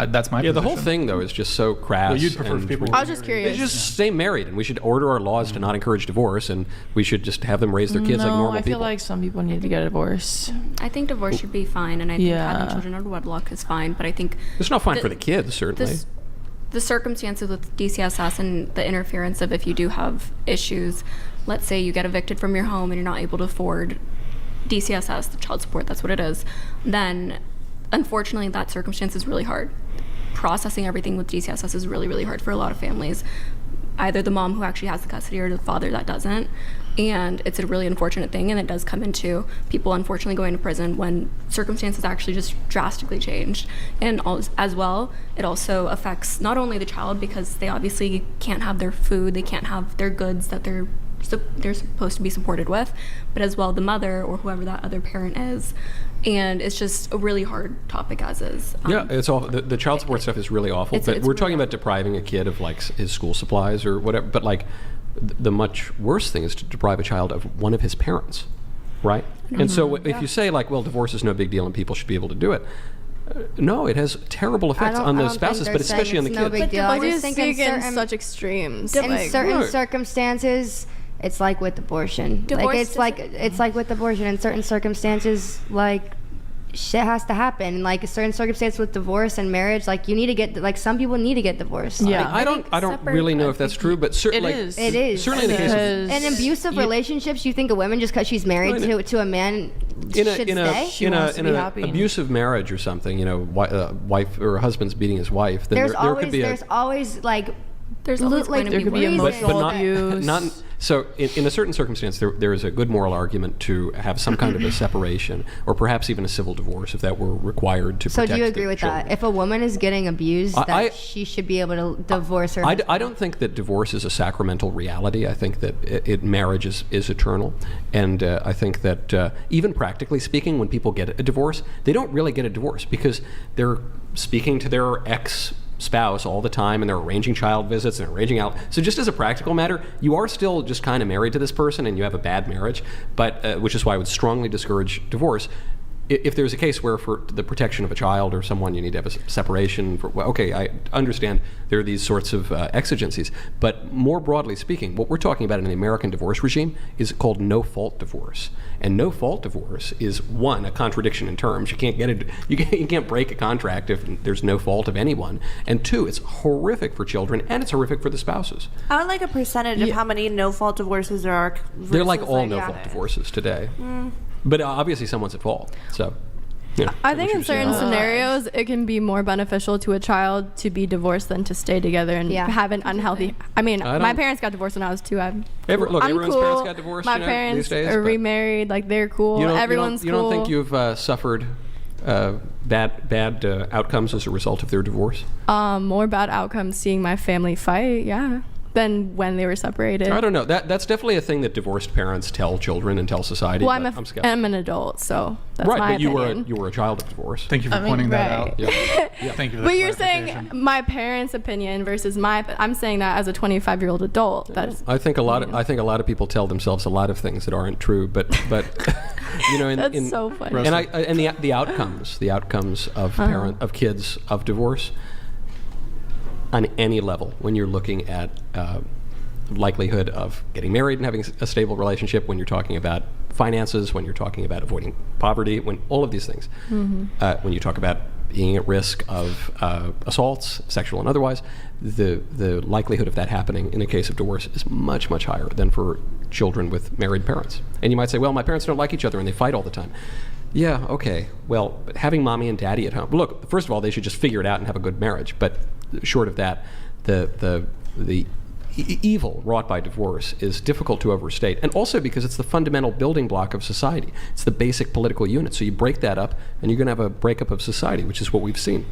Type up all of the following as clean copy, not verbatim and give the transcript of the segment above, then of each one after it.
That's my Yeah, the position. whole thing, though, is just so crass. Well, you'd prefer if people... I was just curious. They just stay married, and we should order our laws to not encourage divorce, and we should just have them raise their kids like normal I people. feel like some people need to get a divorce. I think divorce should be fine, and I think having children out of wedlock is fine, but I think... It's not fine for the kids, certainly. The circumstances with DCSS and the interference of if you do have issues, let's say you get evicted from your home and you're not able to afford DCSS, the child support, that's what it is, then unfortunately that circumstance is really hard. Processing everything with DCSS is really, really hard for a lot of families. Either the mom who actually has the custody or the father that doesn't. And it's a really unfortunate thing, and it does come into people unfortunately going to prison when circumstances actually just drastically change. And as well, it also affects not only the child, because they obviously can't have their food, they can't have their goods that they're supposed to be supported with, but as well the mother or whoever that other parent is. And it's just a really hard topic as is. Yeah, it's all the child support stuff is really awful. But we're talking about depriving a kid of like his school supplies or whatever. But like the much worse thing is to deprive a child of one of his parents, right? And so if you say like, well, divorce is no big deal and people should be able to do it. No, it has terrible effects on the spouses, but especially on the kids. No big deal. I just just think speak in certain, such extremes. in certain circumstances, it's like with abortion. Divorce It's like with abortion. In certain circumstances, like shit has to happen. Like a certain circumstance with divorce and marriage, like you need to get, like some people need to get divorced. Yeah. I don't really know if that's true, but certainly It is. It is. Certainly in the case of In abusive relationships, you think a woman just because she's married to a man should stay? in wants to be an happy. abusive marriage or something, you know, wife or husband's beating his wife, then there could be there's always like There's always going to there be could be ways. emotional but abuse. not so in a certain circumstance there is a good moral argument to have some kind of a separation or perhaps even a civil divorce if that were required to So protect do you agree the with children. that? If a woman is getting abused, that she should be able to divorce her husband? I don't think that divorce is a sacramental reality. I think that marriage is eternal. And I think that even practically speaking, when people get a divorce, they don't really get a divorce because they're speaking to their ex-spouse all the time and they're arranging child visits and arranging out. So just as a practical matter, you are still just kind of married to this person and you have a bad marriage, but which is why I would strongly discourage divorce. If there's a case where for the protection of a child or someone you need to have a separation, okay, I understand there are these sorts of exigencies, but more broadly speaking, what we're talking about in the American divorce regime is called no-fault divorce. And no-fault divorce is, one, a contradiction in terms. You can't break a contract if there's no fault of anyone. And two, it's horrific for children and it's horrific for the spouses. I would like a percentage of how many no-fault divorces there are. They're like all no-fault divorces today. But obviously someone's at fault. So, yeah. I think in certain scenarios, it can be more beneficial to a child to be divorced than to stay together and have an unhealthy. I mean, my parents got divorced when I was 2. I'm everyone's cool. parents got divorced. My these parents days, are remarried. Like they're cool. Everyone's you cool. don't think you've suffered bad outcomes as a result of their divorce? More bad outcomes seeing my family fight. Yeah. Than when they were separated. I don't know. That's definitely a thing that divorced parents tell children and tell society. Well, I'm an adult, so that's right, my but opinion. you were a child of divorce. Thank you for pointing that out. Yeah. Thank you for that But you're clarification. saying my parents' opinion versus I'm saying that as a 25-year-old adult. That's I think a lot of people tell themselves a lot of things that aren't true, but you know, that's so funny. And the outcomes of kids of divorce on any level, when you're looking at likelihood of getting married and having a stable relationship, when you're talking about finances, when you're talking about avoiding poverty, when all of these things, when you talk about being at risk of assaults, sexual and otherwise, the likelihood of that happening in a case of divorce is much, much higher than for children with married parents. And you might say, well, my parents don't like each other and they fight all the time. Yeah, okay. Well, having mommy and daddy at home. Look, first of all, they should just figure it out and have a good marriage. But short of that, the evil wrought by divorce is difficult to overstate. And also because it's the fundamental building block of society. It's the basic political unit. So you break that up and you're going to have a breakup of society, which is what we've seen.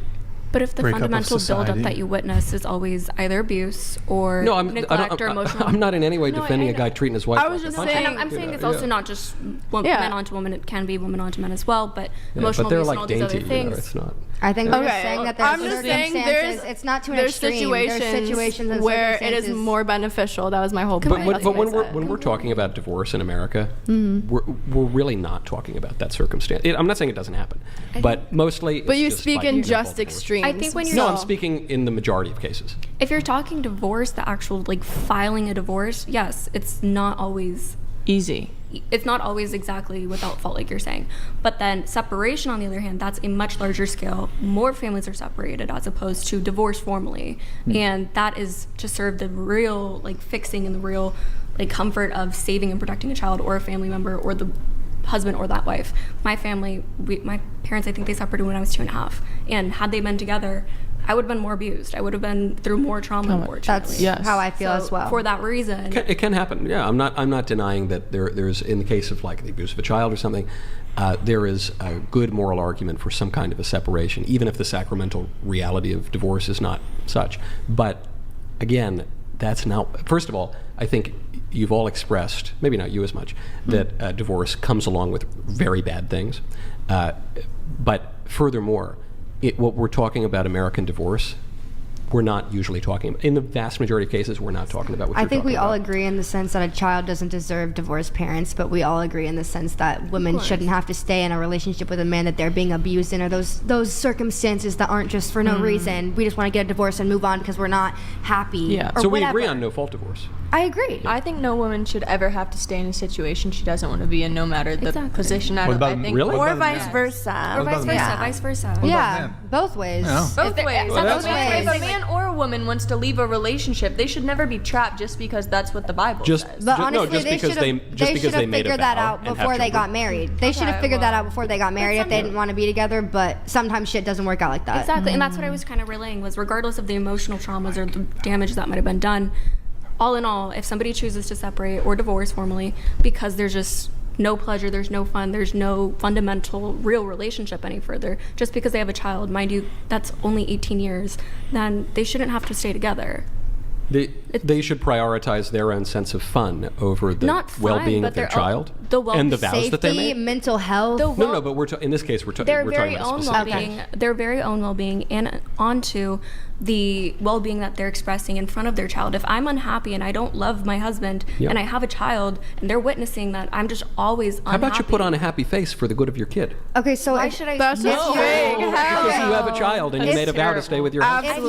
But if the fundamental buildup that you witness is always either abuse or neglect or emotional... I'm not in any way defending a guy treating his wife. I was just saying... And I'm saying it's also not just men onto women. It can be women onto men as well, but emotional abuse and all these other things. It's not. I think we're just saying that there's circumstances. It's not to an extreme. There's situations and where it is more beneficial. That was my whole point. But when we're talking about divorce in America, we're really not talking about that circumstance. I'm not saying it doesn't happen, but mostly. But you speak in just extremes. dreams. I think when you're No, I'm speaking in the majority of cases. If you're talking divorce, the actual like filing a divorce, yes, it's not always easy. It's not always exactly without fault, like you're saying. But then separation, on the other hand, that's a much larger scale. More families are separated as opposed to divorce formally. And that is to serve the real, like, fixing and the real, like, comfort of saving and protecting a child or a family member or the husband or that wife. My family, my parents, I think they separated when I was 2.5. And had they been together, I would have been more abused. I would have been through more trauma, unfortunately. That's how I feel as well. For that reason. It can happen. Yeah, I'm not denying that there's, in the case of like the abuse of a child or something, there is a good moral argument for some kind of a separation, even if the sacramental reality of divorce is not such. But again, that's not, first of all, I think you've all expressed, maybe not you as much, that divorce comes along with very bad things. But furthermore, what we're talking about American divorce, we're not usually talking about. In the vast majority of cases, we're not talking about what you're I think talking we all about. agree in the sense that a child doesn't deserve divorced parents, but we all agree in the sense that women shouldn't have to stay in a relationship with a man that they're being abused in, or those circumstances that aren't just for no reason. We just want to get a divorce and move on because we're not happy. Yeah. Or So we whatever. agree on no-fault divorce. I agree. I think no woman should ever have to stay in a situation she doesn't want to be in, no matter the Exactly. position. What about- I think Really? Or about vice men? versa. Or vice versa, Yeah. vice versa. about Yeah, men? both ways. Yeah. both ways. Well, that's both ways. If a man or a woman wants to leave a relationship, they should never be trapped just because that's what the Bible Just- says. But No, honestly, just they because should have they- just because they made a figured that vow out and have before they children. got married. They should have figured that out before they got married if they didn't want to be together, but sometimes shit doesn't work out like that. Exactly, and that's what I was kind of relaying was regardless of the emotional traumas or the damage that might have been done, all in all, if somebody chooses to separate or divorce formally because there's just no pleasure, there's no fun, there's no fundamental real relationship any further, just because they have a child, mind you, that's only 18 years, then they shouldn't have to stay together. They should prioritize their own sense of fun over the Not fun, well-being but of their their child and the vows Safety, that they made. mental health. No, but in this case, we're Their talking very about own specific. well-being, their very own well-being, and onto the well-being that they're expressing in front of their child. If I'm unhappy and I don't love my husband Yeah. and I have a child and they're witnessing that I'm just always unhappy. How about you put on a happy face for the good of your kid? Okay, so Why if- should I? That's No. just fake. Because you have a child and you It's made a vow to stay with your husband. Absolutely.